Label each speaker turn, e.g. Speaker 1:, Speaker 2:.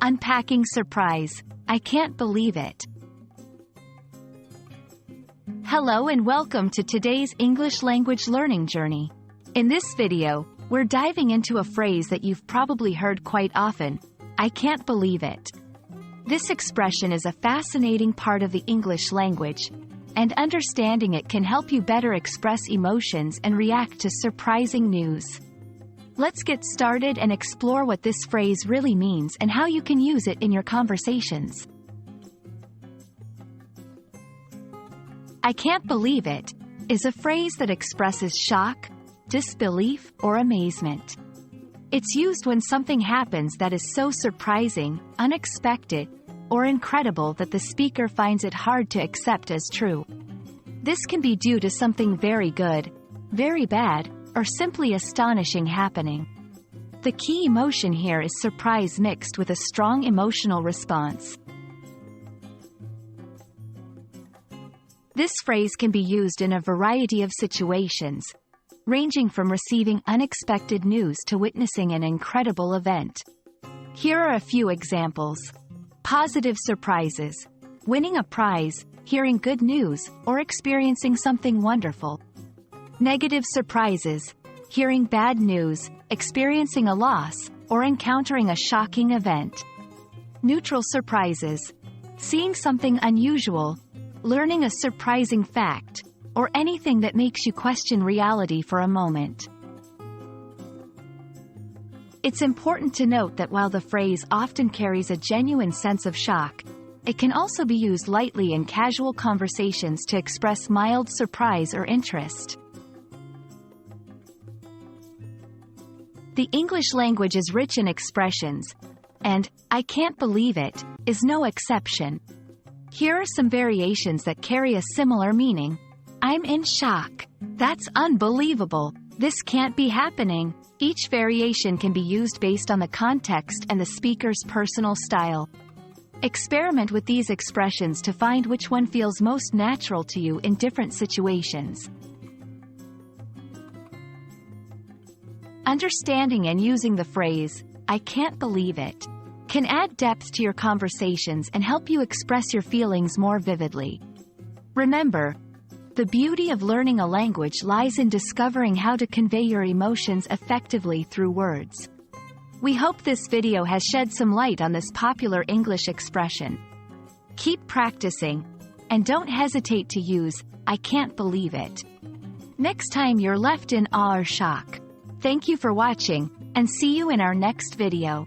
Speaker 1: Unpacking surprise. I can't believe it. Hello and welcome to today's English language learning journey. In this video, we're diving into a phrase that you've probably heard quite often. I can't believe it. This expression is a fascinating part of the English language, and understanding it can help you better express emotions and react to surprising news. Let's get started and explore what this phrase really means and how you can use it in your conversations. I can't believe it is a phrase that expresses shock, disbelief, or amazement. It's used when something happens that is so surprising, unexpected, or incredible that the speaker finds it hard to accept as true. This can be due to something very good, very bad, or simply astonishing happening. The key emotion here is surprise mixed with a strong emotional response. This phrase can be used in a variety of situations, ranging from receiving unexpected news to witnessing an incredible event. Here are a few examples. Positive surprises: winning a prize, hearing good news, or experiencing something wonderful. Negative surprises: hearing bad news, experiencing a loss, or encountering a shocking event. Neutral surprises: seeing something unusual, learning a surprising fact, or anything that makes you question reality for a moment. It's important to note that while the phrase often carries a genuine sense of shock, it can also be used lightly in casual conversations to express mild surprise or interest. The English language is rich in expressions, and "I can't believe it" is no exception. Here are some variations that carry a similar meaning. I'm in shock. That's unbelievable. This can't be happening. Each variation can be used based on the context and the speaker's personal style. Experiment with these expressions to find which one feels most natural to you in different situations. Understanding and using the phrase, "I can't believe it," can add depth to your conversations and help you express your feelings more vividly. Remember, the beauty of learning a language lies in discovering how to convey your emotions effectively through words. We hope this video has shed some light on this popular English expression. Keep practicing, and don't hesitate to use, "I can't believe it" next time you're left in awe or shock. Thank you for watching, and see you in our next video.